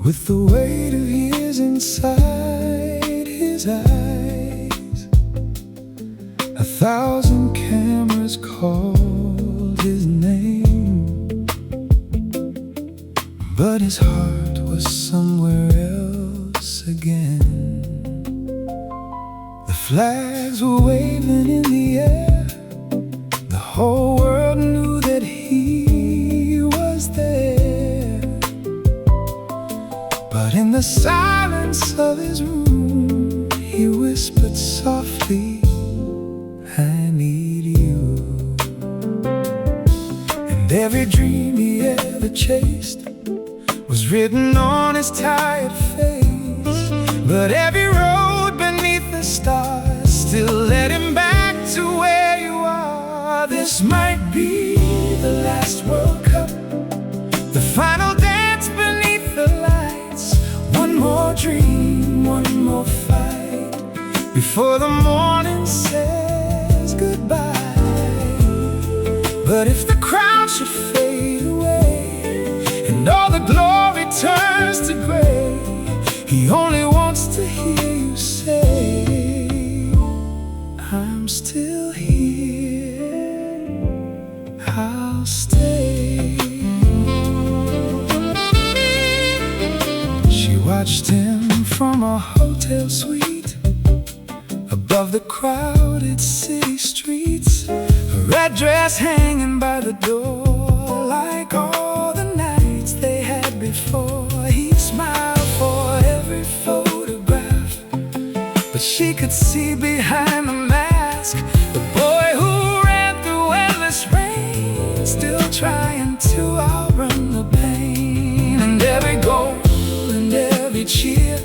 with the weight of years inside his eyes. 1,000 cameras called his name, but his heart was somewhere else again. The flags were waving in the air, the whole world knew that he was there. But in the silence of his room, he whispered softly, I need you. And every dream he ever chased was written on his tired face, but every road beneath the stars still led him back to where you are. This might be the last World Cup, the final dance beneath the lights. One more dream, one more fight, before the morning says goodbye. But if the crowd should fade away and all the glory turns to gray, he only wants to hear you say, I'm still here, I'll stay. She watched him from a hotel suite above the crowded city streets, her red dress hanging by the door like all the nights they had before. He smiled for every photograph, but she could see behind the mask the boy who ran through endless rain, still trying to outrun the pain. And every goal and every cheer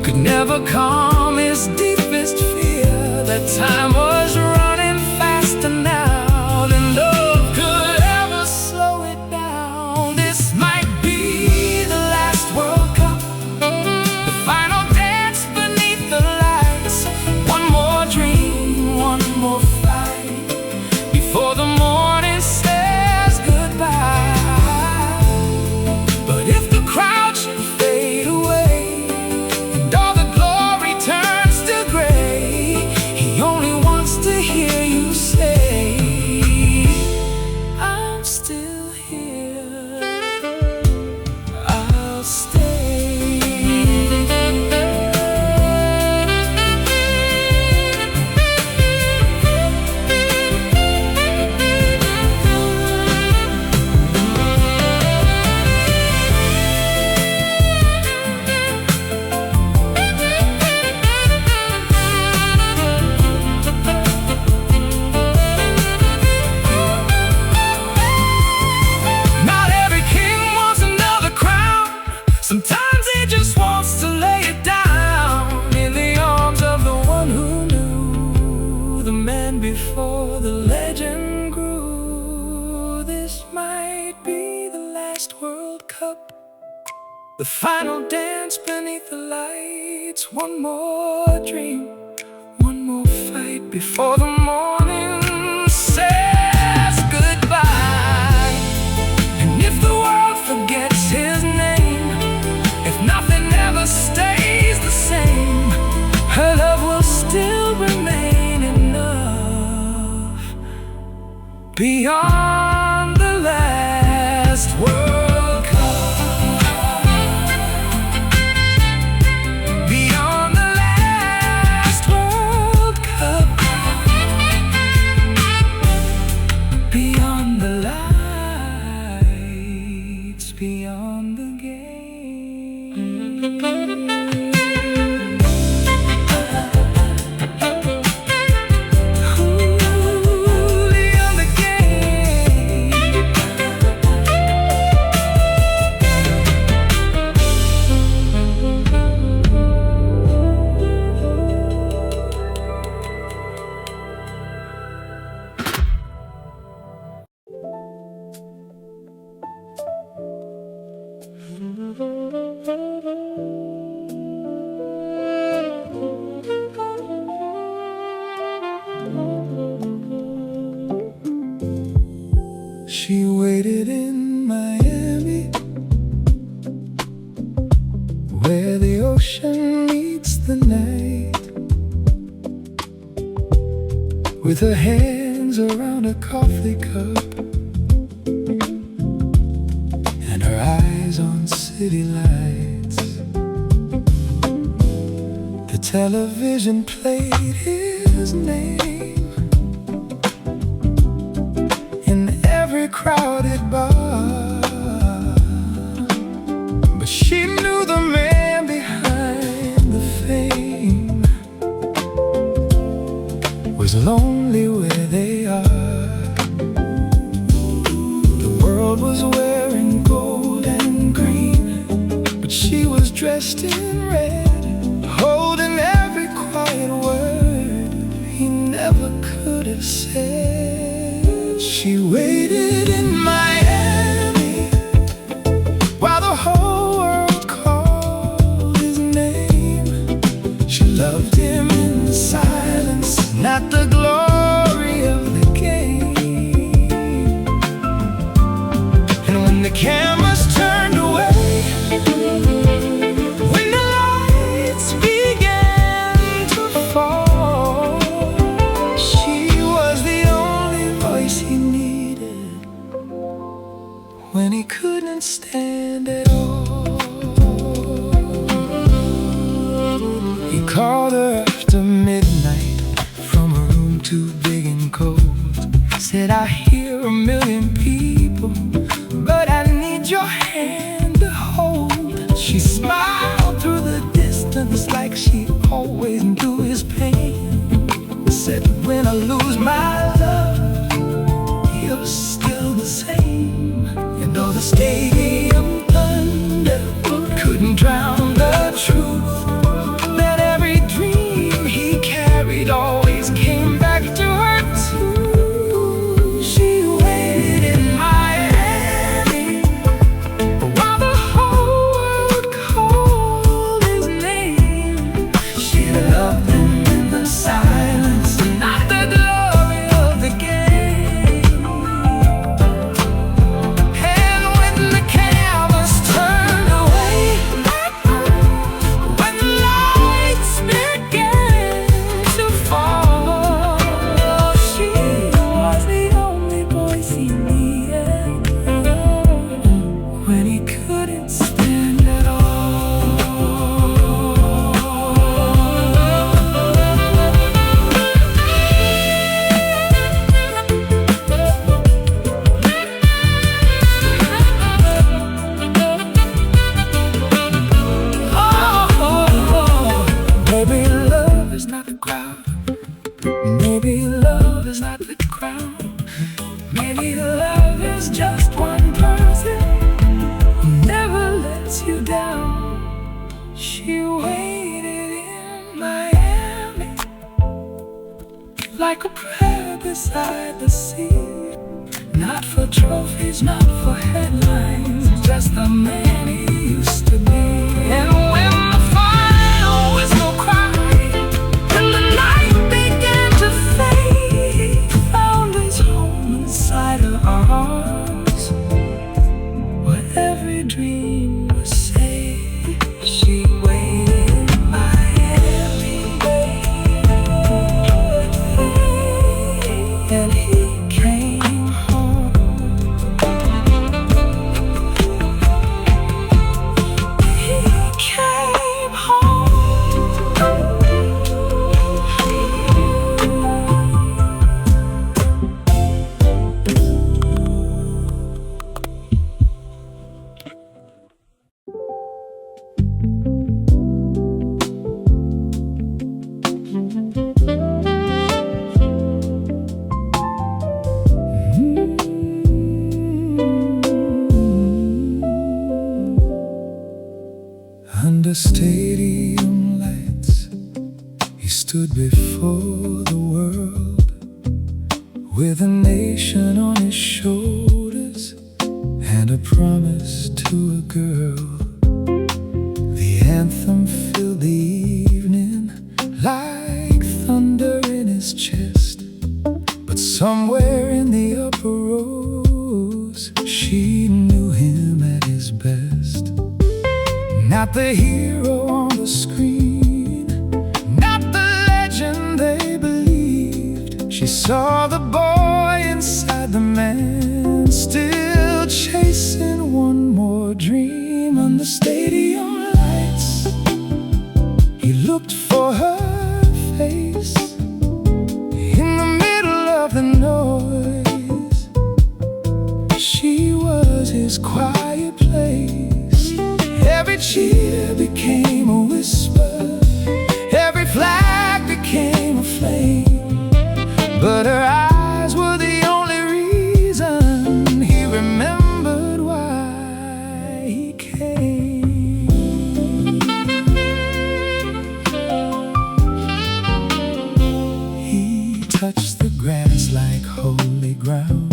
could never calm his deepest fear, that time was running faster now than love could ever slow it down. This might be the last World Cup, the final dance beneath the lights. One more dream, one more fight, before the morning says goodbye. But if the crowd should fade away and all the glory turns to gray, he only wants to hear you say, I'm still here, I'll stay. Not every king wants another crown. Sometimes he just wants to lay it down in the arms of the one who knew, the man before the legend grew. This might be the last World Cup, the final dance beneath the lights. One more dream, one more fight, before the morning says goodbye. And if the world forgets his name, if nothing ever stays the same, her love will still remain enough beyond the last World Cup. Beyond the last World Cup, beyond the lights, beyond the game. Ooh, beyond the game. She waited in Miami her hands around a coffee cup and her eyes on city lights. The television played his name in every crowded bar, but she knew the man behind the fame was lonely where they are. The world was wearing gold and green, but she was dressed in red, holding every quiet word he never could have said. She waited in Miami while the whole world called his name. She loved him in the silence, not the glory of the game. And when the cameras turned away, when the lights began to fall, she was the only voice he needed when he couldn't stand at all. He called her after midnight from a room too big and cold. Said, I hear a million people, but I need your hand to hold. She smiled through the distance like she always knew his pain. Said, when I lose my love, you're still the same. And though the stadium thunder couldn't drown the truth that every dream he carried always came back to her too. She waited in Miami while the whole world called his name. She loved him in the silence, not the glory of the game. And when the cameras turned away, when the lights began to fall, she was the only voice he needed when he couldn't stand at all. Maybe love is not the crowd. Maybe love is not the crown. Maybe love is just one person who never lets you down. She waited in Miami like a prayer beside the sea. Not for trophies, not for headlines, just the man he used to be. And when the final whistle cried and the night began to fade, he found his home inside her arms, where every dream was safe. She waited in Miami, and he came home. He came home. Under stadium lights, he stood before the world with a nation on his shoulders and a promise to a girl. The anthem filled the evening like thunder in his chest, but somewhere in the upper rows she knew him at his best. Not the hero on the screen, not the legend they believed. She She saw the boy inside the man, still chasing one more dream under stadium lights. He looked for her face in the middle of the noise. She was his quiet place. Every cheer became a whisper, every flag became a flame. But her eyes were the only reason he remembered why he came. He touched the grass like holy ground,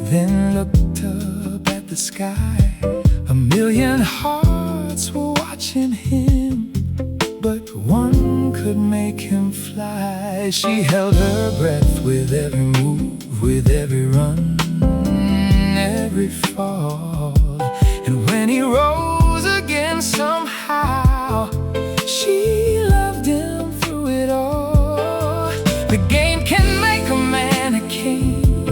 then looked up at the sky. A million hearts were watching him, but one could make him fly. She held her breath with every move, with every run, every fall. And when he rose again somehow, she loved him through it all. The game can make a man a king,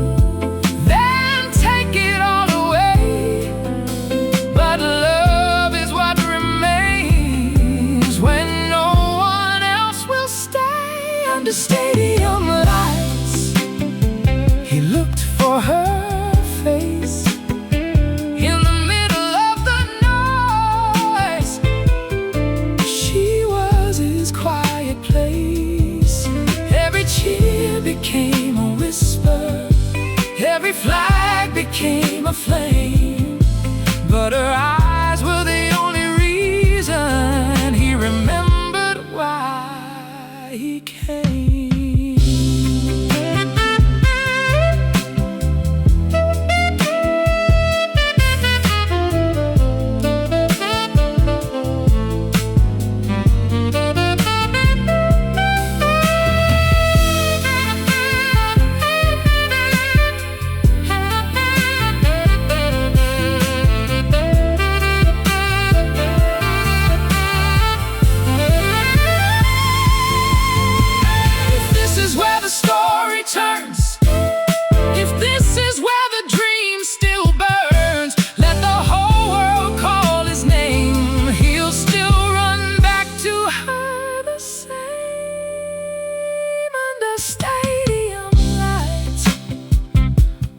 then take it all away. But love is what remains when no one else will stay. Under stadium lights, he looked for her face in the middle of the noise. She was his quiet place. Every cheer became a whisper, every flag became a flame. But her eyes were the only reason he remembered why he came.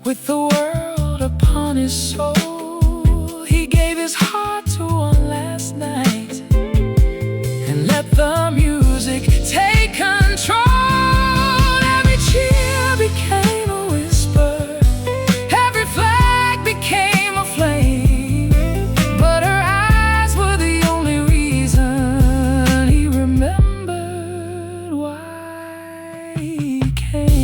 With the world upon his soul, he gave his heart to one last night and let the music take control. Every cheer became a whisper, every flag became a flame. But her eyes were the only reason he remembered why he came.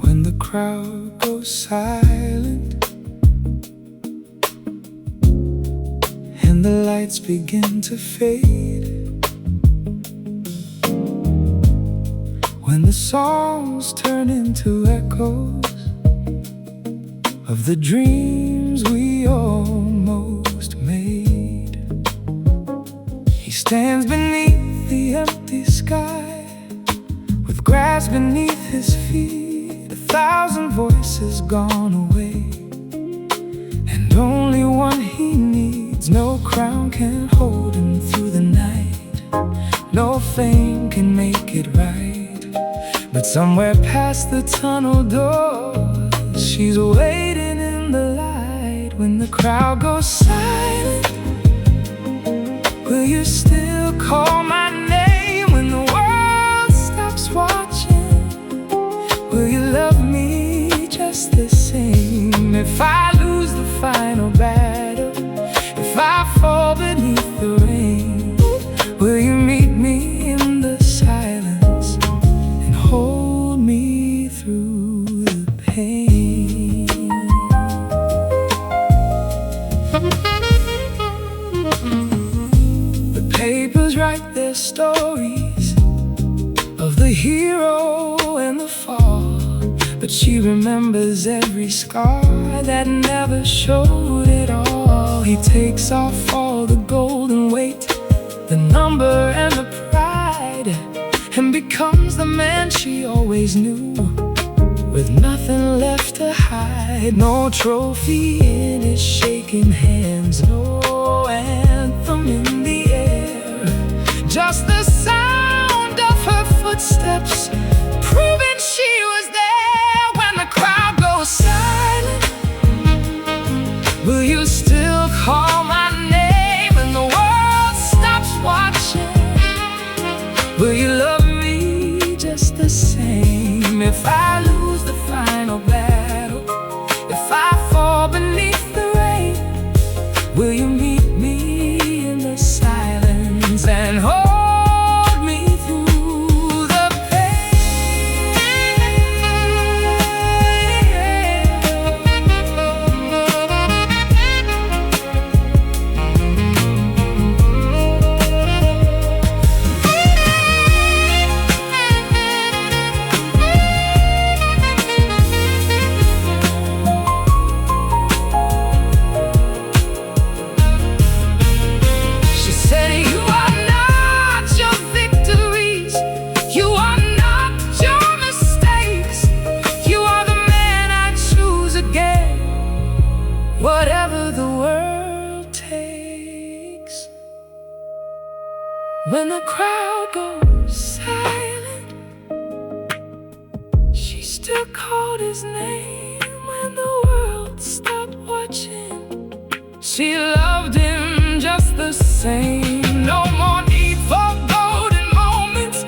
When the crowd goes silent and the lights begin to fade, when the songs turn into echoes of the dreams we almost made, he stands beneath the empty sky with grass beneath his feet, 1,000 voices gone away, and only one he needs. No crown can hold him through the night, no fame can make it right. But somewhere past the tunnel door, she's waiting in the light. When the crowd goes silent Will you still call my name when the world stops watching? Will you love me just the same if I lose the final battle? If I fall beneath the rain, will you meet me in the silence and hold me through the pain? The papers write their stories of the hero and the fall, but she remembers every scar that never showed it all. He takes off all the golden weight, the number and the pride, and becomes the man she always knew, with nothing left to hide. No trophy in his shaking hands, no anthem in the air, just the sound of her footsteps, proving she was there. When the crowd goes silent, will you still call my name when the world stops watching? Will you love me just the same if I lose the final battle? If I fall beneath the rain, will you meet me in the silence and hold me through the pain? She said, you are not your victories, you are not your mistakes, you are the man I choose again, whatever the world takes. When the crowd goes silent, she still called his name. When the world stopped watching, she loved him just the same. No more need for golden moments,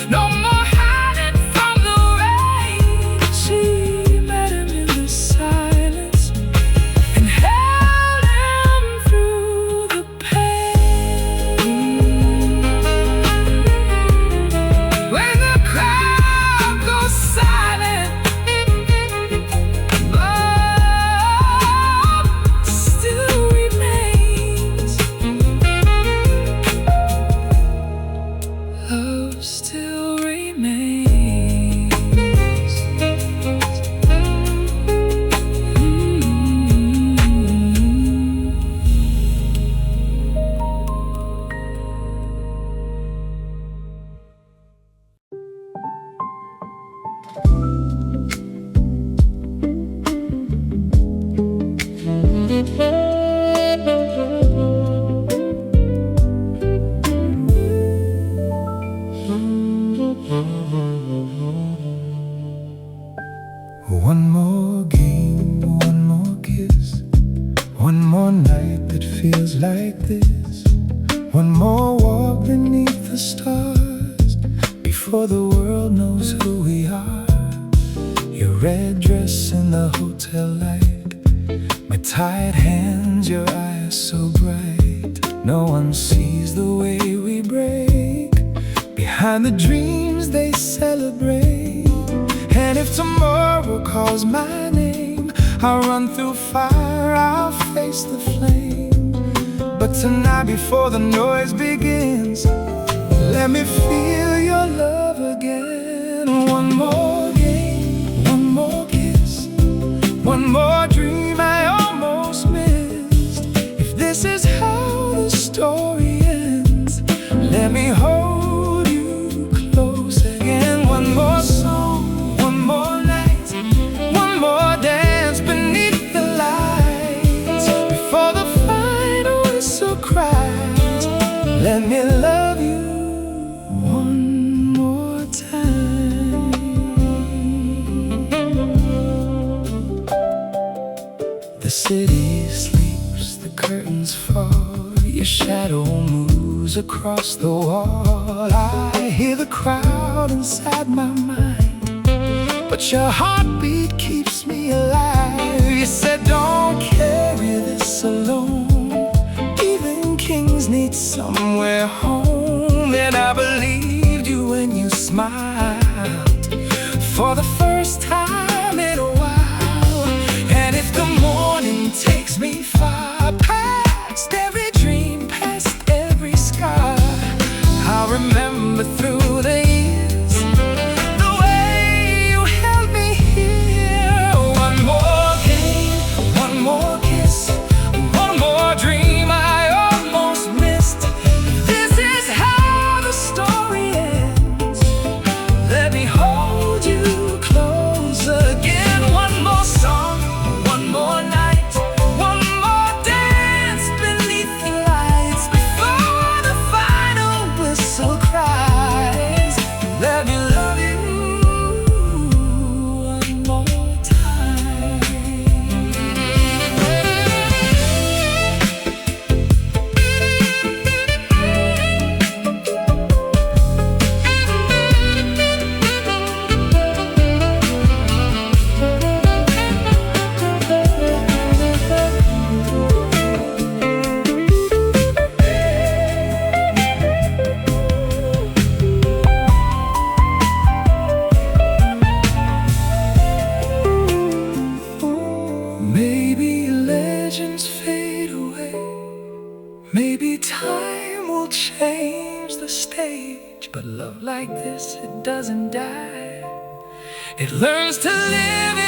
no more hiding from the rain. She met him in the silence and held him through the pain. When the crowd goes silent, love still remains. Love still remains. One more game, one more kiss, one more night that feels like this, one more walk beneath the stars before the world knows who we are. Your red dress in the hotel light, my tight hands, your eyes so bright. No one sees the way we break, behind the dreams they celebrate. And if tomorrow calls my name, I'll run through fire, I'll face the flame. But tonight before the noise begins, let me feel your love again. One more game, one more kiss, one more dream I almost missed. If this is how the story ends, let me hold you close again. One more song, one more night, one more dance beneath the lights, before the final whistle cries. Let me love you one more time. across the wall. I hear the crowd inside my mind, but your heartbeat keeps me alive. You said don't carry this alone, even kings need somewhere home. And I believed you when you smiled for the first time in a while. And if the morning takes me far past every dream, past every scar, I'll remember through the years the way you held me here. One more game, one more kiss, one more dream I almost missed. This is how the story ends. Let me hold you close again. One more song, one more night, one more dance beneath the lights before the final whistle cries. Let me love you one more time. Maybe legends fade away, maybe time will change the stage, but love like this, it doesn't die. It learns to live